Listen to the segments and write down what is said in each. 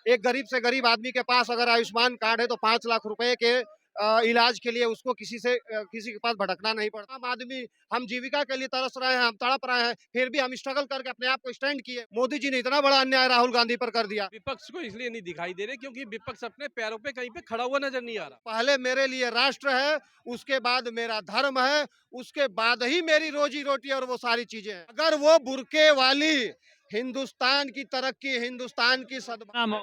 एक गरीब से गरीब आदमी के पास अगर आयुष्मान कार्ड है तो 5 लाख रुपए के इलाज के लिए उसको किसी के पास भटकना नहीं पड़ता। आम आदमी हम जीविका के लिए तरस रहे हैं, हम तड़प रहे हैं, फिर भी हम स्ट्रगल करके अपने आप को स्टैंड किए। मोदी जी ने इतना बड़ा अन्याय राहुल गांधी पर कर दिया। विपक्ष को इसलिए नहीं दिखाई दे रहे क्योंकि विपक्ष अपने पैरों पे कहीं पे खड़ा हुआ नजर नहीं आ रहा। पहले मेरे लिए राष्ट्र है, उसके बाद मेरा धर्म है, उसके बाद ही मेरी रोजी रोटी और वो सारी चीजें हैं। अगर वो बुर्के वाली हिंदुस्तान की तरक्की, हिंदुस्तान की सद्भावना। नाम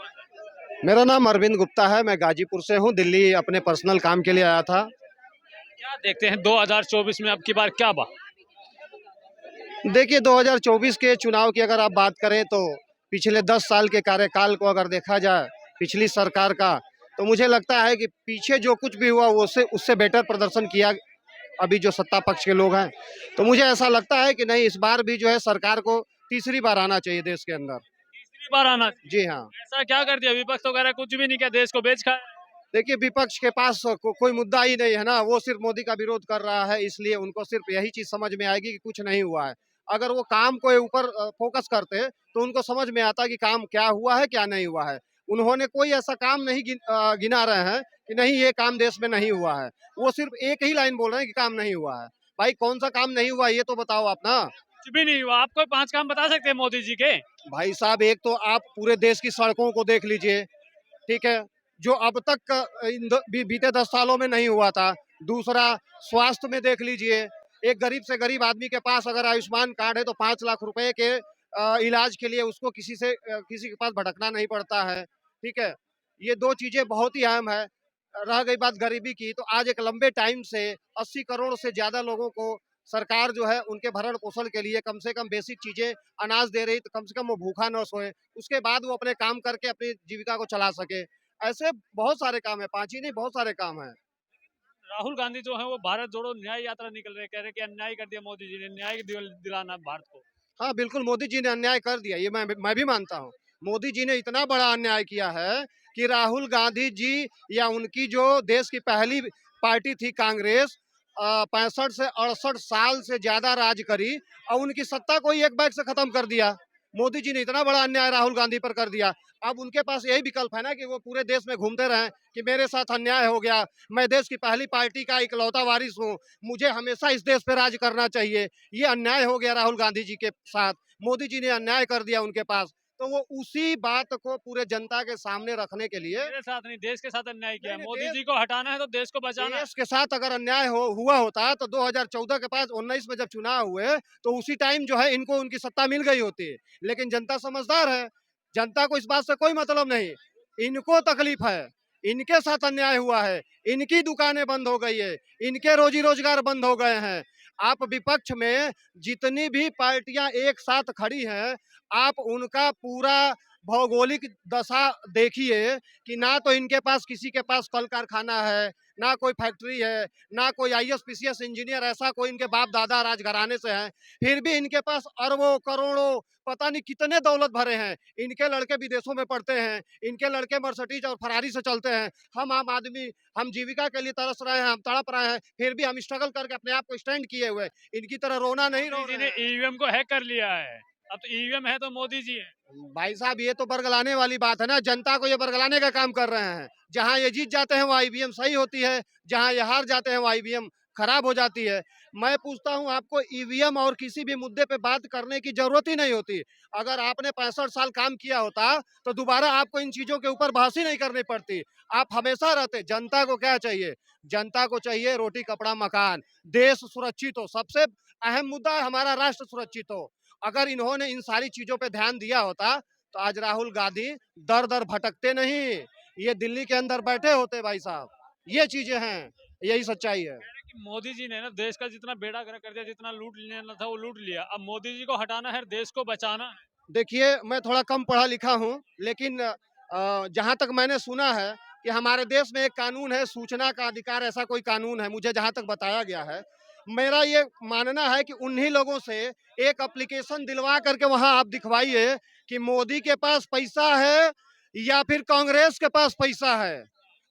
मेरा नाम अरविंद गुप्ता है, मैं गाजीपुर से हूँ, दिल्ली अपने पर्सनल काम के लिए आया था। क्या देखते हैं 2024 में अब की बार क्या बा? देखिए 2024 के चुनाव की अगर आप बात करें तो पिछले 10 साल के कार्यकाल को अगर देखा जाए पिछली सरकार का, तो मुझे लगता है कि पीछे जो कुछ भी हुआ वो उससे उससे बेटर प्रदर्शन किया अभी जो सत्ता पक्ष के लोग हैं। तो मुझे ऐसा लगता है कि नहीं, इस बार भी जो है सरकार को तीसरी बार आना चाहिए देश के अंदर। तीसरी बार आना चाहिए। जी हाँ। ऐसा क्या कर दिया विपक्ष वगैरह? कुछ भी नहीं किया, देश को बेच खाया। देखिए विपक्ष के पास कोई मुद्दा ही नहीं है ना, वो सिर्फ मोदी का विरोध कर रहा है, इसलिए उनको सिर्फ यही चीज समझ में आएगी कि कुछ नहीं हुआ है। अगर वो काम को ऊपर फोकस करते तो उनको समझ में आता कि काम क्या हुआ है क्या नहीं हुआ है। उन्होंने कोई ऐसा काम नहीं गिना रहे हैं कि नहीं ये काम देश में नहीं हुआ है। वो सिर्फ एक ही लाइन बोल रहे हैं कि काम नहीं हुआ है। भाई कौन सा काम नहीं हुआ ये तो बताओ आप ना। कुछ भी नहीं हुआ। आप कोई 5 काम बता सकते हैं मोदी जी के? भाई साहब एक तो आप पूरे देश की सड़कों को देख लीजिए, ठीक है, जो अब तक बीते 10 सालों में नहीं हुआ था। दूसरा, स्वास्थ्य में देख लीजिए, एक गरीब से गरीब आदमी के पास अगर आयुष्मान कार्ड है तो 5 लाख रुपए के इलाज के लिए उसको किसी के पास भटकना नहीं पड़ता है, ठीक है। ये 2 चीजें बहुत ही अहम है। रह गई बात गरीबी की, तो आज एक लंबे टाइम से 80 करोड़ से ज्यादा लोगों को सरकार जो है उनके भरण पोषण के लिए कम से कम बेसिक चीजें अनाज दे रही, तो कम से कम वो भूखा न सोए, उसके बाद वो अपने काम करके अपनी जीविका को चला सके। ऐसे बहुत सारे काम है, 5 ही नहीं बहुत सारे काम हैं। राहुल गांधी जो है वो भारत जोड़ो न्याय यात्रा निकल रहे, कह रहे कि अन्याय कर दिया मोदी जी ने, न्याय दिलाना भारत को। हाँ, बिल्कुल मोदी जी ने अन्याय कर दिया, ये मैं भी मानता हूँ। मोदी जी ने इतना बड़ा अन्याय किया है कि राहुल गांधी जी या उनकी जो देश की पहली पार्टी थी कांग्रेस, 65 से 68 साल से ज़्यादा राज करी और उनकी सत्ता को ही एक बैग से खत्म कर दिया। मोदी जी ने इतना बड़ा अन्याय राहुल गांधी पर कर दिया। अब उनके पास यही विकल्प है ना कि वो पूरे देश में घूमते रहें कि मेरे साथ अन्याय हो गया, मैं देश की पहली पार्टी का इकलौता वारिस हूँ, मुझे हमेशा इस देश पे राज करना चाहिए। ये अन्याय हो गया राहुल गांधी जी के साथ, मोदी जी ने अन्याय कर दिया उनके पास। तो वो उसी बात को पूरे जनता के सामने रखने के लिए, मेरे साथ नहीं, देश के साथ अन्याय किया नहीं है। नहीं, मोदी जी को हटाना है तो देश को बचाना है। देश के साथ अगर अन्याय हुआ होता तो 2014 के पास 19 में जब चुनाव हुए तो उसी टाइम जो है इनको उनकी सत्ता मिल गई होती। लेकिन जनता समझदार है, जनता को इस बात से कोई मतलब नहीं, इनको तकलीफ है, इनके साथ अन्याय हुआ है, इनकी दुकानें बंद हो गई है, इनके रोजी रोजगार बंद हो गए हैं। आप विपक्ष में जितनी भी पार्टियां एक साथ खड़ी हैं, आप उनका पूरा भौगोलिक दशा देखिए कि ना तो इनके पास किसी के पास कल कारखाना है, ना कोई फैक्ट्री है, ना कोई आईएएस पीसीएस इंजीनियर ऐसा कोई इनके बाप दादा राजघराने से हैं, फिर भी इनके पास अरबों करोड़ों पता नहीं कितने दौलत भरे हैं। इनके लड़के विदेशों में पढ़ते हैं, इनके लड़के मर्सिडीज और फरारी से चलते हैं। हम आम आदमी हम जीविका के लिए तरस रहे हैं, हम तड़प रहे हैं, फिर भी हम स्ट्रगल करके अपने आप को स्टैंड किए हुए, इनकी तरह रोना नहीं रो मोदी जी रहे ने हैं। ईवीएम को हैक कर लिया है। अब तो ईवीएम है तो मोदी जी है। भाई साहब ये तो बरगलाने वाली बात है ना, जनता को ये बरगलाने का काम कर रहे हैं। जहां ये जीत जाते हैं वो ईवीएम सही होती है, जहां ये हार जाते हैं वो ईवीएम खराब हो जाती है। मैं पूछता हूं आपको, ईवीएम और किसी भी मुद्दे पे बात करने की जरूरत ही नहीं होती। अगर आपने 65 साल काम किया होता तो दोबारा आपको इन चीजों के ऊपर बहस ही नहीं करनी पड़ती, आप हमेशा रहते। जनता को क्या चाहिए? जनता को चाहिए रोटी कपड़ा मकान, देश सुरक्षित हो, सबसे अहम मुद्दा है हमारा राष्ट्र सुरक्षित हो। अगर इन्होंने इन सारी चीजों पे ध्यान दिया होता तो आज राहुल गांधी दर दर भटकते नहीं, ये दिल्ली के अंदर बैठे होते भाई साहब। ये चीजें हैं, यही सच्चाई है। कह रहे कि मोदी जी ने ना देश का जितना बेड़ा गर्क कर दिया, जितना लूट लेना था वो लूट लिया। अब मोदी जी को हटाना है, देश को बचाना है। देखिए मैं थोड़ा कम पढ़ा लिखा हूँ, लेकिन जहाँ तक मैंने सुना है कि हमारे देश में एक कानून है सूचना का अधिकार, ऐसा कोई कानून है मुझे जहाँ तक बताया गया है। मेरा ये मानना है कि उन्हीं लोगों से एक एप्लीकेशन दिलवा करके वहाँ आप दिखवाइए कि मोदी के पास पैसा है या फिर कांग्रेस के पास पैसा है,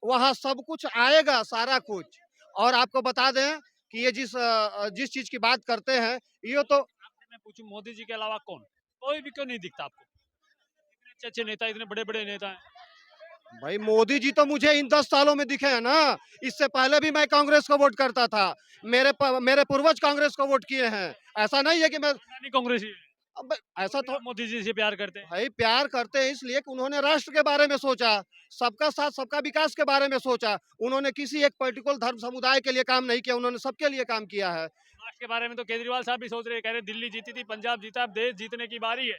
वहाँ सब कुछ आएगा सारा कुछ। और आपको बता दें कि ये जिस चीज की बात करते हैं ये तो आपसे मैं पूछूं, मोदी जी के अलावा कौन? कोई भी क्यों नहीं दिखता आपको? इतने अच्छे अच्छे नेता, इतने बड़े बड़े नेता हैं। भाई मोदी जी तो मुझे इन 10 सालों में दिखे हैं ना। इससे पहले भी मैं कांग्रेस को वोट करता था। मेरे पूर्वज कांग्रेस को वोट किए हैं। ऐसा नहीं है कि मैं अडानी कांग्रेस ही है, अब तो ऐसा फिर तो आप मोदी जी से प्यार करते हैं। भाई प्यार करते हैं इसलिए कि उन्होंने राष्ट्र के बारे में सोचा, सबका साथ सबका विकास के बारे में सोचा। उन्होंने किसी एक पर्टिकुलर धर्म समुदाय के लिए काम नहीं किया, उन्होंने सबके लिए काम किया है। आज के बारे में तो केजरीवाल साहब भी सोच रहे हैं, कह रहे दिल्ली जीती थी, पंजाब जीता, अब देश जीतने की बारी है।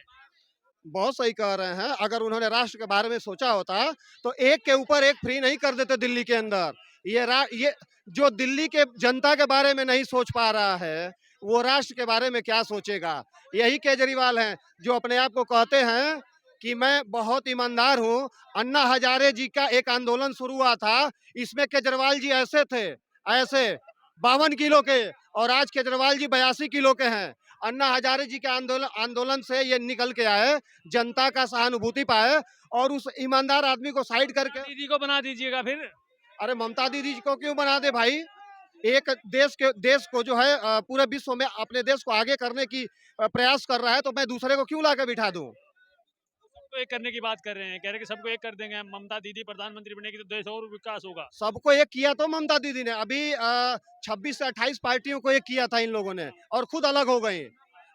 बहुत सही कह रहे हैं। अगर उन्होंने राष्ट्र के बारे में सोचा होता, तो एक के ऊपर एक फ्री नहीं कर देते दिल्ली के अंदर। ये जो दिल्ली के जनता के बारे में नहीं सोच पा रहा है, वो राष्ट्र के बारे में क्या सोचेगा? यही केजरीवाल हैं, जो अपने आप को कहते हैं कि मैं बहुत ईमानदार हूँ। अन्ना हजारे जी का एक आंदोलन शुरू हुआ था, इसमें केजरीवाल जी ऐसे थे, ऐसे 52 किलो के, और आज केजरीवाल जी 82 किलो के हैं। अन्ना हजारे जी के आंदोलन आंदोलन से ये निकल के आए, जनता का सहानुभूति पाए, और उस ईमानदार आदमी को साइड करके दीदी को बना दीजिएगा फिर। अरे ममता दीदी जी को क्यों बना दे भाई? एक देश को जो है पूरे विश्व में अपने देश को आगे करने की प्रयास कर रहा है, तो मैं दूसरे को क्यों लाके बिठा दूं? सबको एक करने की बात कर रहे हैं, कह रहे हैं कि सबको एक कर देंगे हम, ममता दीदी प्रधानमंत्री बनेगी तो देश और विकास होगा। सबको एक किया तो ममता दीदी ने अभी 26 से 28 पार्टियों को एक किया था इन लोगों ने, और खुद अलग हो गई।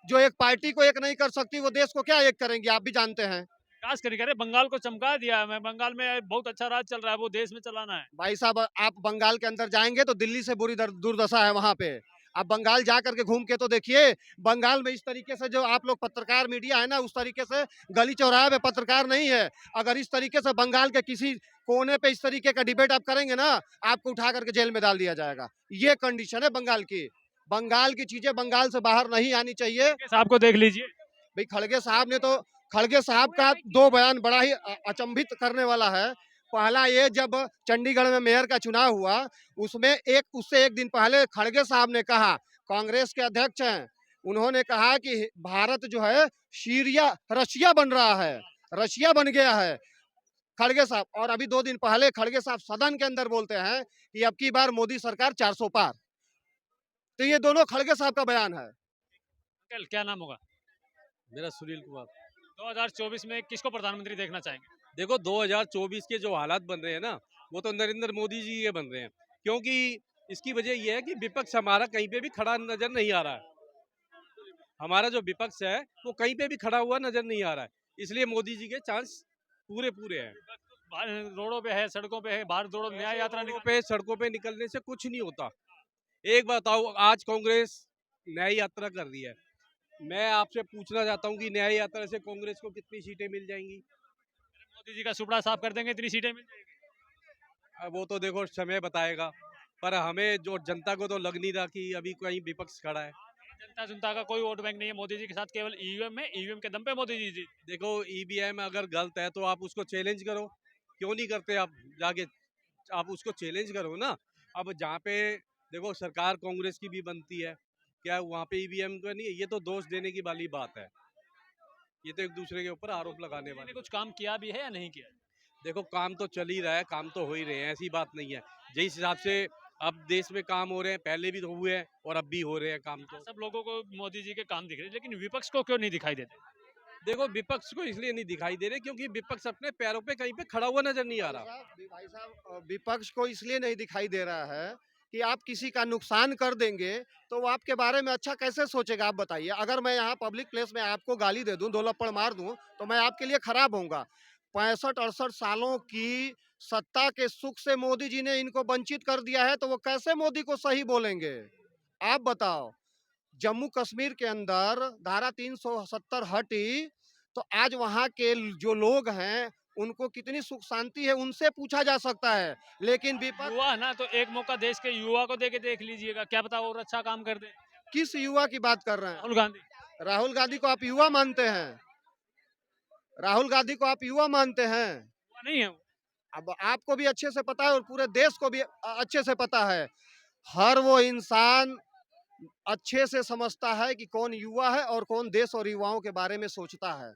जो एक पार्टी को एक नहीं कर सकती, वो देश को क्या एक करेंगी? आप भी जानते हैं। विकास करें, कह रहे बंगाल को चमका दिया, मैं बंगाल में बहुत अच्छा राज चल रहा है, वो देश में चलाना है। भाई साहब, आप बंगाल के अंदर जाएंगे तो दिल्ली से बुरी दुर्दशा है वहां पे। आप बंगाल जा करके घूम के तो देखिए। बंगाल में इस तरीके से जो आप लोग पत्रकार मीडिया है ना, उस तरीके से गली चौराहे पे पत्रकार नहीं है। अगर इस तरीके से बंगाल के किसी कोने पे इस तरीके का डिबेट आप करेंगे ना, आपको उठा करके जेल में डाल दिया जाएगा। ये कंडीशन है बंगाल की। बंगाल की चीजें बंगाल से बाहर नहीं आनी चाहिए। साहब को देख लीजिए। भाई खड़गे साहब का दो बयान बड़ा ही अचंभित करने वाला है। पहला ये, जब चंडीगढ़ में मेयर का चुनाव हुआ, उससे एक दिन पहले खड़गे साहब ने कहा, कांग्रेस के अध्यक्ष हैं, उन्होंने कहा कि भारत जो है रशिया बन रहा है, रशिया बन गया है खड़गे साहब। और अभी 2 दिन पहले खड़गे साहब सदन के अंदर बोलते हैं कि अब की बार मोदी सरकार 400 पार। तो ये दोनों खड़गे साहब का बयान है। अंकल क्या नाम होगा? मेरा सुनील कुमार। 2024 में किसको प्रधानमंत्री देखना चाहेंगे? देखो 2024 के जो हालात बन रहे हैं ना, वो तो नरेंद्र मोदी जी के बन रहे हैं। क्योंकि इसकी वजह यह है कि विपक्ष हमारा कहीं पे भी खड़ा नजर नहीं आ रहा है। हमारा जो विपक्ष है वो कहीं पे भी खड़ा हुआ नजर नहीं आ रहा है, इसलिए मोदी जी के चांस पूरे पूरे हैं। रोडों पे है, सड़कों पे है, बाहर दौड़ो, न्याय यात्रा रोडों निकल। पे सड़कों पे निकलने से कुछ नहीं होता। एक बताओ, आज कांग्रेस न्याय यात्रा कर रही है। मैं आपसे पूछना चाहता हूँ कि न्याय यात्रा से कांग्रेस को कितनी सीटें मिल जाएंगी? मोदी जी का सुपड़ा साफ कर देंगे, इतनी सीटें मिल जाएगी। अब वो तो देखो समय बताएगा, पर हमें जो जनता को तो लग नहीं रहा कि अभी कहीं विपक्ष खड़ा है। जनता जनता का कोई वोट बैंक नहीं है मोदी जी के साथ, केवल ईवीएम में, ईवीएम के दम पे मोदी जी जीत। देखो ईवीएम अगर गलत है तो आप उसको चैलेंज करो, क्यों नहीं करते आप जाके? आप उसको चैलेंज करो ना। अब जहाँ पे देखो सरकार कांग्रेस की भी बनती है, क्या वहाँ पे ईवीएम का नहीं है? ये तो दोष देने की वाली बात है, ये तो एक दूसरे के ऊपर आरोप लगाने मोदी ने वाली। कुछ काम किया भी है या नहीं किया? देखो काम तो चल ही रहा है, काम तो हो ही रहे हैं, ऐसी बात नहीं है। जिस हिसाब से अब देश में काम हो रहे हैं, पहले भी तो हुए हैं और अब भी हो रहे हैं काम। तो सब लोगों को मोदी जी के काम दिख रहे हैं, लेकिन विपक्ष को क्यों नहीं दिखाई देते? देखो विपक्ष को इसलिए नहीं दिखाई दे रहे क्योंकि विपक्ष अपने पैरों पे कहीं पे खड़ा हुआ नजर नहीं आ रहा। भाई साहब, विपक्ष को इसलिए नहीं दिखाई दे रहा है कि आप किसी का नुकसान कर देंगे, तो वो आपके बारे में अच्छा कैसे सोचेगा? आप बताइए। अगर मैं यहाँ पब्लिक प्लेस में आपको गाली दे दूं, 2 लप्पड़ मार दूं, तो मैं आपके लिए खराब होऊंगा। 65-68 सालों की सत्ता के सुख से मोदी जी ने इनको वंचित कर दिया है, तो वो कैसे मोदी को सही बोलेंगे? आप बताओ। जम्मू कश्मीर के अंदर धारा 370 हटी, तो आज वहाँ के जो लोग हैं, उनको कितनी सुख शांति है, उनसे पूछा जा सकता है। लेकिन विपक्ष युवा ना, तो एक मौका देश के युवा को दे के देख लीजिएगा, क्या पता और अच्छा काम कर दे। किस युवा की बात कर रहे हैं? राहुल गांधी। राहुल गांधी को आप युवा मानते हैं? राहुल गांधी को आप युवा मानते हैं? युवा नहीं है वो। अब आपको भी अच्छे से पता है और पूरे देश को भी अच्छे से पता है। हर वो इंसान अच्छे से समझता है कि कौन युवा है और कौन देश और युवाओं के बारे में सोचता है।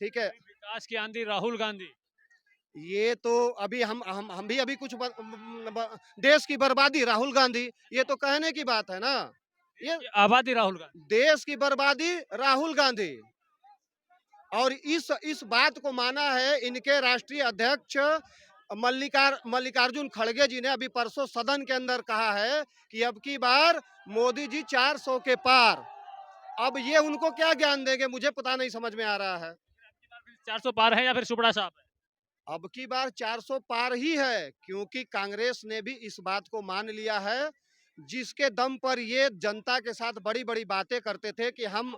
ठीक है। विकास की आंधी राहुल गांधी। ये तो अभी हम भी अभी कुछ देश की बर्बादी राहुल गांधी, ये तो कहने की बात है ना। ये ये आबादी राहुल गांधी। देश की बर्बादी राहुल गांधी। और इस बात को माना है इनके राष्ट्रीय अध्यक्ष मल्लिकार्जुन खड़गे जी ने अभी परसों सदन के अंदर कहा है कि अब की बार मोदी जी 400 के पार। अब ये उनको क्या ज्ञान देंगे, मुझे पता नहीं समझ में आ रहा है। 400 पार है या फिर सुपड़ा साहब है? अब की बार 400 पार ही है, क्योंकि कांग्रेस ने भी इस बात को मान लिया है, जिसके दम पर ये जनता के साथ बड़ी-बड़ी बातें करते थे कि हम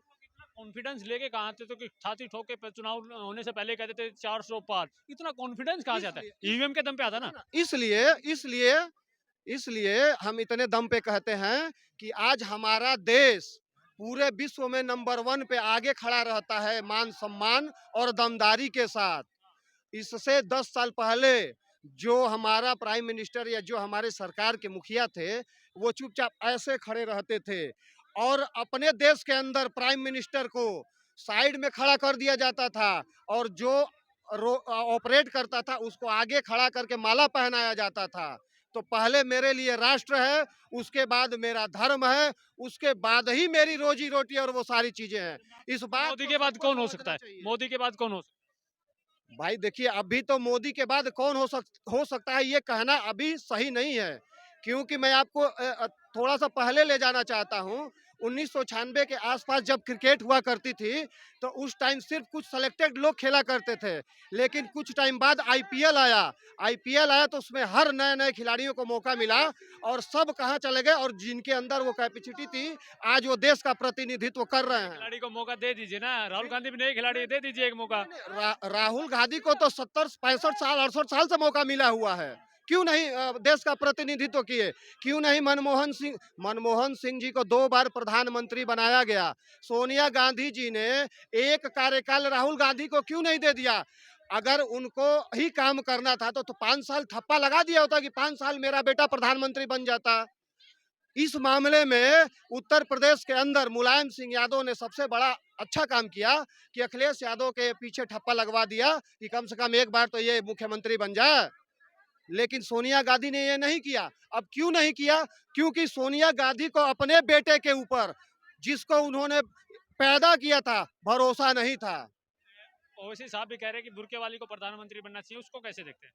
कॉन्फिडेंस लेके कहा थे तो कि छाती ठोक के चुनाव होने से पहले कहते थे 400 पार, इतना कॉन्फिडेंस कहाँ से आता है? ईवीएम के दम पे आता ना। इसलिए इसलिए इसलिए हम इतने दम पे कहते हैं कि आज हमारा देश पूरे विश्व में नंबर 1 पे आगे खड़ा रहता है, मान सम्मान और दमदारी के साथ। इससे 10 साल पहले जो हमारा प्राइम मिनिस्टर या जो हमारे सरकार के मुखिया थे, वो चुपचाप ऐसे खड़े रहते थे और अपने देश के अंदर प्राइम मिनिस्टर को साइड में खड़ा कर दिया जाता था और जो ऑपरेट करता था उसको आगे खड़ा करके माला पहनाया जाता था। तो पहले मेरे लिए राष्ट्र है, उसके बाद मेरा धर्म है, उसके बाद ही मेरी रोजी रोटी और वो सारी चीजें हैं। इस बात मोदी को के बाद सबको कौन हो समझना सकता है? चाहिए। मोदी के बाद कौन हो सकता भाई देखिए, अभी तो मोदी के बाद कौन हो सकता है ये कहना अभी सही नहीं है, क्योंकि मैं आपको थोड़ा सा पहले ले जाना चाहता हूँ। 1996 के आसपास जब क्रिकेट हुआ करती थी, तो उस टाइम सिर्फ कुछ सेलेक्टेड लोग खेला करते थे, लेकिन कुछ टाइम बाद आईपीएल आया। आईपीएल आया तो उसमें हर नए-नए खिलाड़ियों को मौका मिला और सब कहाँ चले गए, और जिनके अंदर वो कैपेसिटी थी, आज वो देश का प्रतिनिधित्व कर रहे है? हैं। खिलाड़ी को मौका दे दीजिए ना, राहुल गांधी भी नए खिलाड़ी दे दीजिए एक मौका। राहुल गांधी को तो 70 65 साल 68 साल से मौका मिला हुआ है, क्यों नहीं देश का प्रतिनिधित्व किए? क्यों नहीं मनमोहन सिंह जी को 2 बार प्रधानमंत्री बनाया गया? सोनिया गांधी जी ने एक कार्यकाल राहुल गांधी को क्यों नहीं दे दिया? अगर उनको ही काम करना था तो 5 साल थप्पा लगा दिया होता कि 5 साल मेरा बेटा प्रधानमंत्री बन जाता। इस मामले में उत्तर प्रदेश के अंदर मुलायम सिंह यादव ने सबसे बड़ा अच्छा काम किया कि अखिलेश यादव के पीछे ठप्पा लगवा दिया कि कम से कम एक बार तो ये मुख्यमंत्री बन जाए। लेकिन सोनिया गांधी ने ये नहीं किया। अब क्यों नहीं किया? क्योंकि सोनिया गांधी को अपने बेटे के ऊपर, जिसको उन्होंने पैदा किया था, भरोसा नहीं था। ओवैसी साहब भी कह रहे हैं कि बुर्के वाली को प्रधानमंत्री बनना चाहिए, उसको कैसे देखते हैं?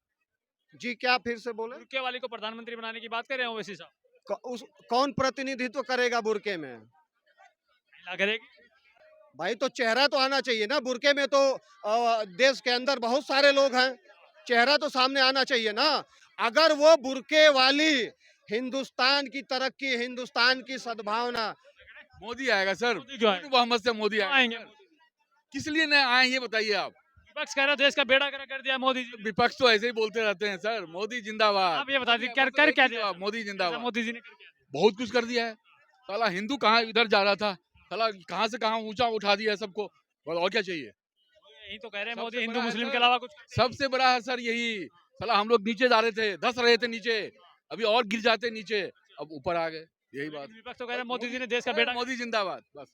जी, क्या फिर से बोले? बुर्के वाली को प्रधानमंत्री बनाने की बात कर रहे हैं ओवैसी साहब। कौन प्रतिनिधित्व करेगा बुर्के में? महिला करेगी। भाई तो चेहरा तो आना चाहिए ना। बुर्के में तो देश के अंदर बहुत सारे लोग हैं, चेहरा तो सामने आना चाहिए ना। अगर वो बुर्के वाली हिंदुस्तान की तरक्की, हिंदुस्तान की सद्भावना, मोदी आएगा सर। मोदी क्यों आएगा? मोहम्मद से मोदी क्यों आएंगे। आएंगे? किस लिए नहीं आए ये बताइए आप। विपक्ष कह रहा है देश का बेड़ा गर्क कर दिया मोदी जी ने। विपक्ष तो ऐसे ही बोलते रहते हैं सर। मोदी जिंदाबाद। आप ये बता दीजिए कर क्या दिया? मोदी ऐसा जिंदाबाद। मोदी जी ने कर क्या दिया? बहुत कुछ कर दिया है। साला हिंदू कहाँ इधर जा रहा था, साला कहाँ से कहाँ ऊंचा उठा दिया है सबको। और क्या चाहिए? यही तो कह रहे हैं सबसे मोदी हिंदू बड़ा है मुस्लिम सर। के अलावा कुछ करते ही सबसे बड़ा है सर यही। साला हम लोग नीचे जा रहे थे, धस रहे थे नीचे, अभी और गिर जाते नीचे, अब ऊपर आ गए। यही नहीं। बात। विपक्ष तो कह रहे हैं मोदी जी ने देश का बेड़ा मोदी जिंदाबाद बस।